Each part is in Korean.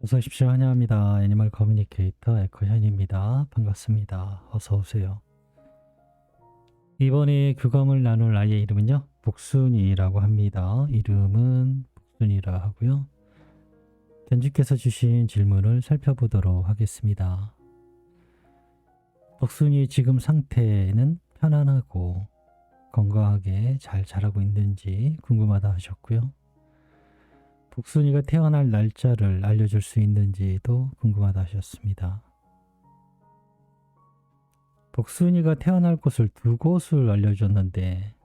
어서 오십시오. 환영합니다. 애니멀 커뮤니케이터 에코현입니다. 반갑습니다. 어서 오세요. 이번에 교감을 나눌 아이의 이름은요. 복순이라고 합니다. 이름은 복순이라 하고요. 견주께서 주신 질문을 살펴보도록 하겠습니다. 복순이 지금 상태는 편안하고 건강하게 잘 자라고 있는지 궁금하다 하셨고요. 복순이가 태어날 날짜를 알려줄 수 있는지도 궁금하다 하셨습니다. 복순이가 태어날 곳을 두 곳을 알려줬는데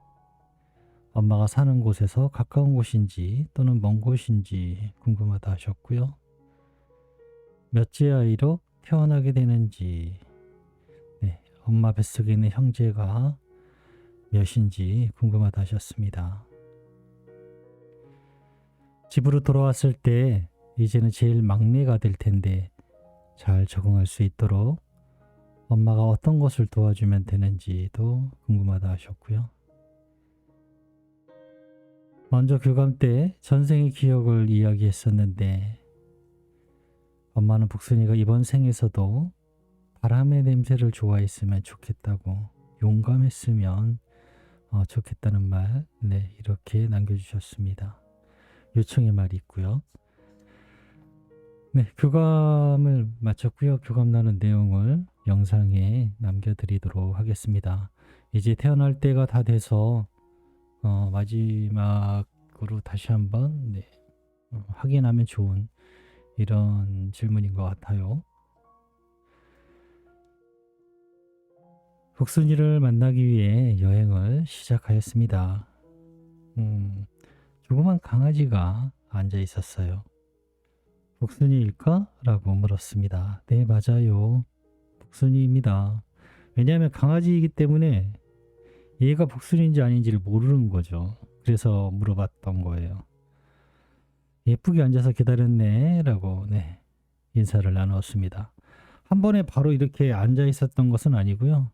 엄마가 사는 곳에서 가까운 곳인지 또는 먼 곳인지 궁금하다 하셨고요. 몇째 아이로 태어나게 되는지, 엄마 뱃속에 있는 형제가 몇인지 궁금하다 하셨습니다. 집으로 돌아왔을 때 이제는 제일 막내가 될 텐데 잘 적응할 수 있도록 엄마가 어떤 것을 도와주면 되는지도 궁금하다 하셨고요. 먼저 교감 때 전생의 기억을 이야기했었는데 엄마는 복순이가 이번 생에서도 바람의 냄새를 좋아했으면 좋겠다고, 용감했으면 좋겠다는 말, 이렇게 남겨주셨습니다. 요청의 말이 있고요. 교감을 마쳤고요. 교감 나눈 내용을 영상에 남겨드리도록 하겠습니다. 이제 태어날 때가 다 돼서 마지막으로 다시 한번 확인하면 좋은 이런 질문인 것 같아요. 복순이를 만나기 위해 여행을 시작하였습니다. 조그만 강아지가 앉아 있었어요. 복순이일까? 라고 물었습니다. 네, 맞아요. 복순이입니다. 왜냐하면 강아지이기 때문에 얘가 복순이인지 아닌지를 모르는 거죠. 그래서 물어봤던 거예요. 예쁘게 앉아서 기다렸네 라고 인사를 나누었습니다. 한 번에 바로 이렇게 앉아 있었던 것은 아니고요.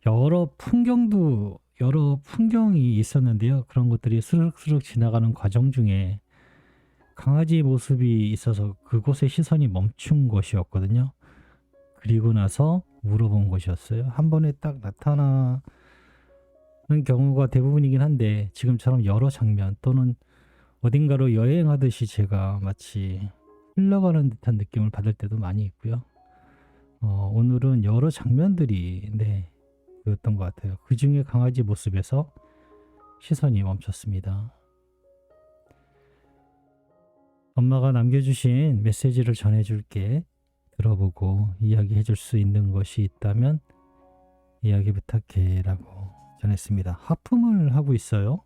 여러 풍경이 있었는데요. 그런 것들이 스르륵스르륵 지나가는 과정 중에 강아지 모습이 있어서 그곳에 시선이 멈춘 것이었거든요. 그리고 나서 물어본 것이었어요. 한 번에 딱 나타나는 경우가 대부분이긴 한데 지금처럼 여러 장면 또는 어딘가로 여행하듯이 제가 마치 흘러가는 듯한 느낌을 받을 때도 많이 있고요. 오늘은 여러 장면들이 그랬던 것 같아요. 그 중에 강아지 모습에서 시선이 멈췄습니다. 엄마가 남겨주신 메시지를 전해줄게. 들어보고 이야기해줄 수 있는 것이 있다면 이야기 부탁해 라고 전했습니다. 하품을 하고 있어요.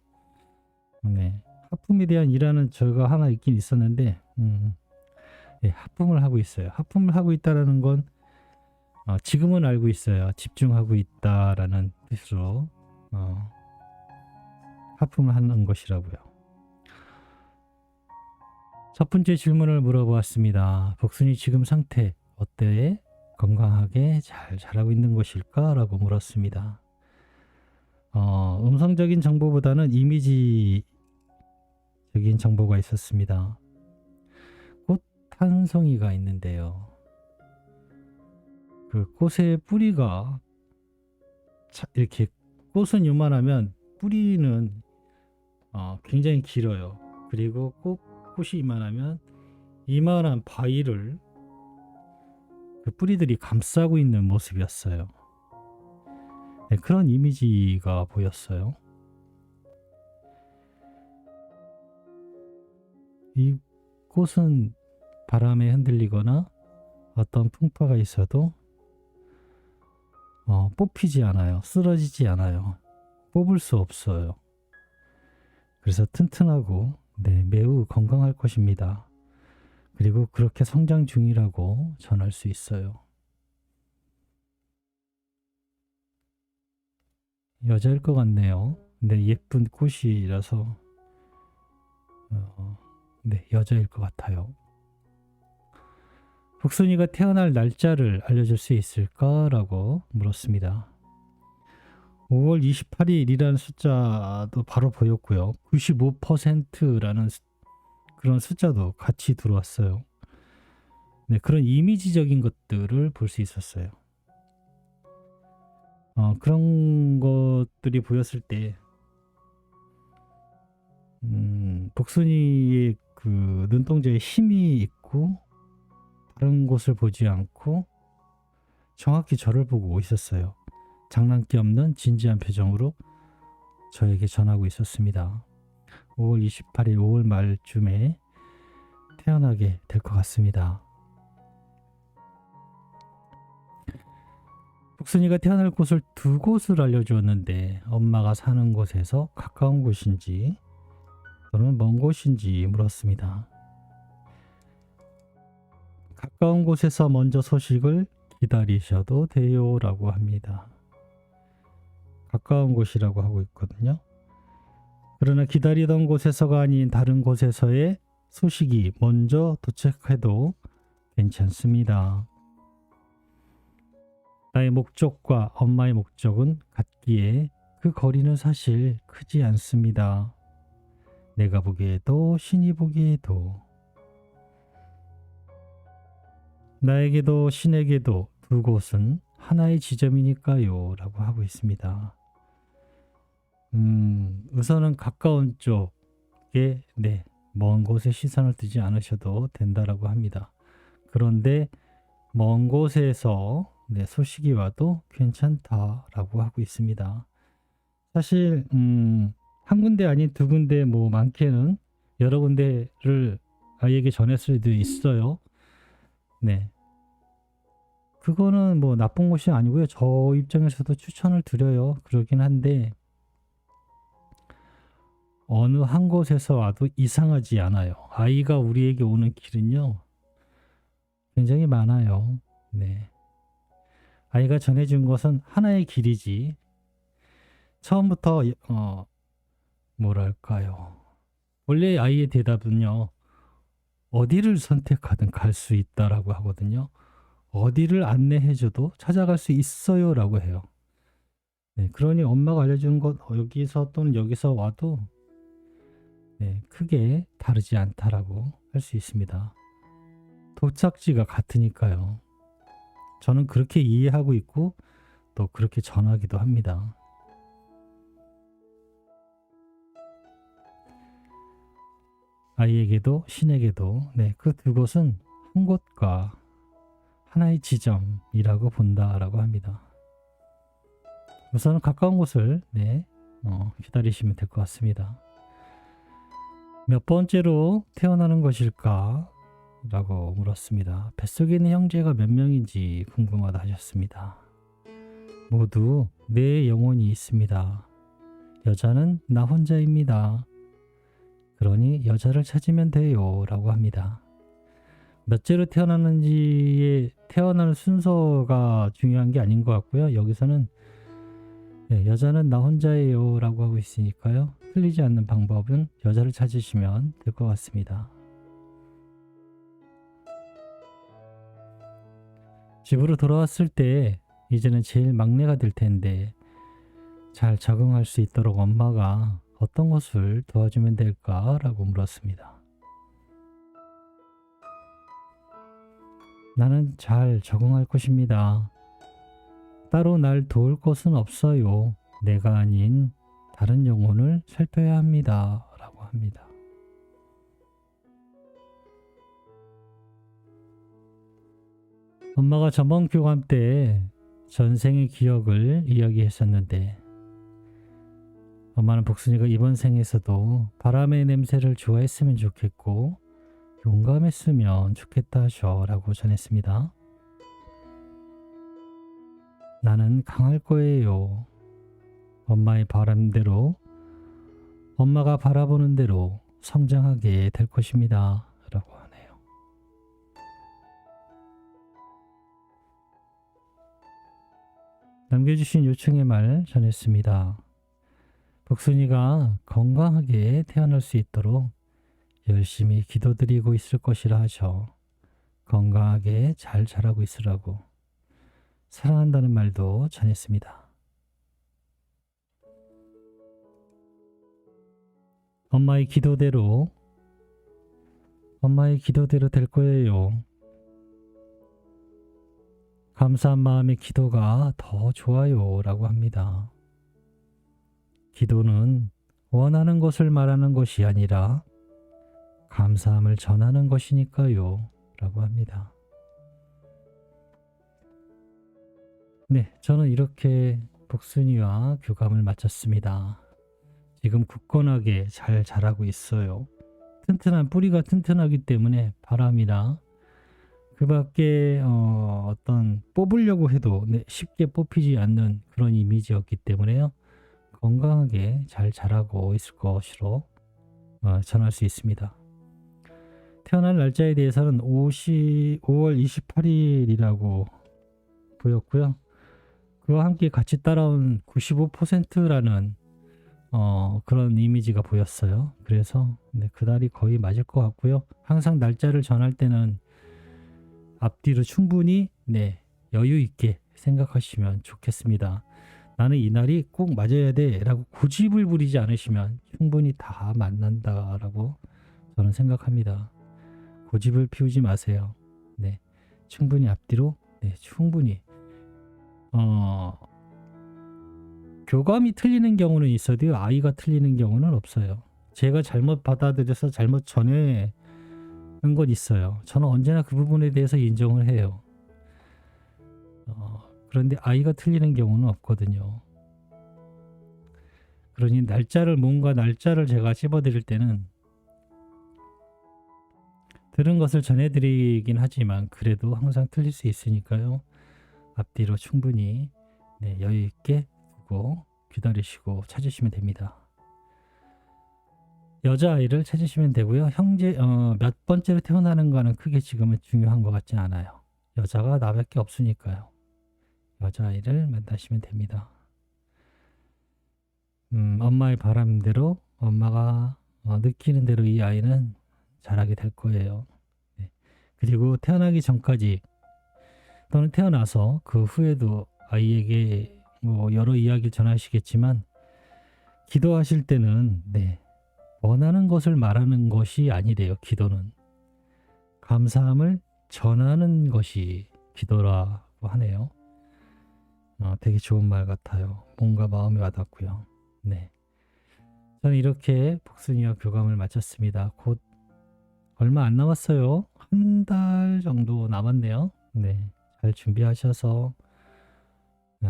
하품에 대한 일화는 저가 하나 있긴 있었는데 하품을 하고 있어요. 하품을 하고 있다는 건 지금은 알고 있어요. 집중하고 있다라는 뜻으로 하품을 하는 것이라고요. 첫 번째 질문을 물어보았습니다. 복순이 지금 상태 어때? 건강하게 잘 자라고 있는 것일까? 라고 물었습니다. 음성적인 정보보다는 이미지적인 정보가 있었습니다. 꽃 한 송이가 있는데요. 그 꽃의 뿌리가 이렇게, 꽃은 요만하면 뿌리는 굉장히 길어요. 그리고 꽃이 이만하면 이만한 바위를 그 뿌리들이 감싸고 있는 모습이었어요. 그런 이미지가 보였어요. 이 꽃은 바람에 흔들리거나 어떤 풍파가 있어도 뽑히지 않아요. 쓰러지지 않아요. 뽑을 수 없어요. 그래서 튼튼하고 매우 건강할 것입니다. 그리고 그렇게 성장 중이라고 전할 수 있어요. 여자일 것 같네요. 예쁜 꽃이라서 여자일 것 같아요. 복순이가 태어날 날짜를 알려줄 수 있을까? 라고 물었습니다. 5월 28일이라는 숫자도 바로 보였고요. 95%라는 그런 숫자도 같이 들어왔어요. 네, 그런 이미지적인 것들을 볼 수 있었어요. 그런 것들이 보였을 때 복순이의 그 눈동자에 힘이 있고 다른 곳을 보지 않고 정확히 저를 보고 있었어요. 장난기 없는 진지한 표정으로 저에게 전하고 있었습니다. 5월 28일 5월 말쯤에 태어나게 될 것 같습니다. 복순이가 태어날 곳을 두 곳을 알려주었는데 엄마가 사는 곳에서 가까운 곳인지 또는 먼 곳인지 물었습니다. 가까운 곳에서 먼저 소식을 기다리셔도 돼요 라고 합니다. 가까운 곳이라고 하고 있거든요. 그러나 기다리던 곳에서가 아닌 다른 곳에서의 소식이 먼저 도착해도 괜찮습니다. 나의 목적과 엄마의 목적은 같기에 그 거리는 사실 크지 않습니다. 내가 보기에도 신이 보기에도 나에게도 신에게도 두 곳은 하나의 지점이니까요 라고 하고 있습니다. 우선은 가까운 쪽에 먼 곳에 시선을 두지 않으셔도 된다라고 합니다. 그런데 먼 곳에서 소식이 와도 괜찮다라고 하고 있습니다. 사실 한 군데 아닌 두 군데 많게는 여러 군데를 아이에게 전할 수도 있어요. 네. 그거는 나쁜 것이 아니고요. 저 입장에서도 추천을 드려요. 그러긴 한데 어느 한 곳에서 와도 이상하지 않아요. 아이가 우리에게 오는 길은요. 굉장히 많아요. 네. 아이가 전해준 것은 하나의 길이지. 처음부터 뭐랄까요. 원래 아이의 대답은요. 어디를 선택하든 갈 수 있다라고 하거든요. 어디를 안내해줘도 찾아갈 수 있어요 라고 해요. 네, 그러니 엄마가 알려주는 것 여기서 또는 여기서 와도 크게 다르지 않다라고 할 수 있습니다. 도착지가 같으니까요. 저는 그렇게 이해하고 있고 또 그렇게 전하기도 합니다. 아이에게도 신에게도 그 두 곳은 한 곳과 하나의 지점이라고 본다라고 합니다. 우선은 가까운 곳을 기다리시면 될 것 같습니다. 몇 번째로 태어나는 것일까? 라고 물었습니다. 뱃속에 있는 형제가 몇 명인지 궁금하다 하셨습니다. 모두 네 영혼이 있습니다. 여자는 나 혼자입니다. 그러니 여자를 찾으면 돼요 라고 합니다. 몇째로 태어나는지에 태어나는 순서가 중요한 게 아닌 것 같고요. 여기서는 여자는 나 혼자예요 라고 하고 있으니까요. 틀리지 않는 방법은 여자를 찾으시면 될 것 같습니다. 집으로 돌아왔을 때 이제는 제일 막내가 될 텐데 잘 적응할 수 있도록 엄마가 어떤 것을 도와주면 될까라고 물었습니다. 나는 잘 적응할 것입니다. 따로 날 도울 것은 없어요. 내가 아닌 다른 영혼을 살펴야 합니다. 라고 합니다. 엄마가 저번 교감 때 전생의 기억을 이야기했었는데 엄마는 복순이가 이번 생에서도 바람의 냄새를 좋아했으면 좋겠고 용감했으면 좋겠다 하셔라고 전했습니다. 나는 강할 거예요. 엄마의 바람대로 엄마가 바라보는 대로 성장하게 될 것입니다. 라고 하네요. 남겨주신 요청의 말 전했습니다. 복순이가 건강하게 태어날 수 있도록 열심히 기도드리고 있을 것이라 하셔. 건강하게 잘 자라고 있으라고 사랑한다는 말도 전했습니다. 엄마의 기도대로 될 거예요. 감사한 마음의 기도가 더 좋아요라고 합니다. 기도는 원하는 것을 말하는 것이 아니라 감사함을 전하는 것이니까요 라고 합니다. 네, 저는 이렇게 복순이와 교감을 마쳤습니다. 지금 굳건하게 잘 자라고 있어요. 튼튼한 뿌리가 튼튼하기 때문에 바람이나 그 밖에 어떤 뽑으려고 해도 쉽게 뽑히지 않는 그런 이미지였기 때문에요. 건강하게 잘 자라고 있을 것으로 전할 수 있습니다. 태어날 날짜에 대해서는 5월 28일이라고 보였고요. 그와 함께 같이 따라온 95%라는 그런 이미지가 보였어요. 그래서 그날이 거의 맞을 것 같고요. 항상 날짜를 전할 때는 앞뒤로 충분히 여유 있게 생각하시면 좋겠습니다. 나는 이 날이 꼭 맞아야 돼 라고 고집을 부리지 않으시면 충분히 다 만난다라고 저는 생각합니다. 고집을 피우지 마세요. 충분히 앞뒤로 충분히 교감이 틀리는 경우는 있어도요. 아이가 틀리는 경우는 없어요. 제가 잘못 받아들여서 잘못 전해는 건 있어요. 저는 언제나 그 부분에 대해서 인정을 해요. 그런데 아이가 틀리는 경우는 없거든요. 그러니 뭔가 날짜를 제가 찝어드릴 때는 들은 것을 전해드리긴 하지만 그래도 항상 틀릴 수 있으니까요. 앞뒤로 충분히 여유 있게 두고 기다리시고 찾으시면 됩니다. 여자아이를 찾으시면 되고요. 형제 몇 번째로 태어나는 거는 크게 지금은 중요한 것 같지 않아요. 여자가 나밖에 없으니까요. 여자아이를 만나시면 됩니다. 엄마의 바람대로 엄마가 느끼는 대로 이 아이는 자라게 될 거예요. 그리고 태어나기 전까지 또는 태어나서 그 후에도 아이에게 여러 이야기를 전하시겠지만 기도하실 때는 원하는 것을 말하는 것이 아니래요. 기도는 감사함을 전하는 것이 기도라고 하네요. 되게 좋은 말 같아요. 뭔가 마음에 와닿고요. 저는 이렇게 복순이와 교감을 마쳤습니다. 곧 얼마 안 남았어요. 한 달 정도 남았네요. 잘 준비하셔서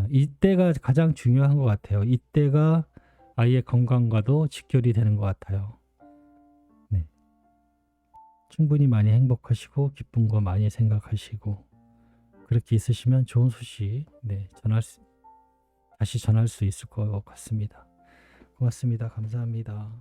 이때가 가장 중요한 것 같아요. 이때가 아이의 건강과도 직결이 되는 것 같아요. 충분히 많이 행복하시고 기쁜 거 많이 생각하시고 그렇게 있으시면 좋은 소식 다시 전할 수 있을 것 같습니다. 고맙습니다. 감사합니다.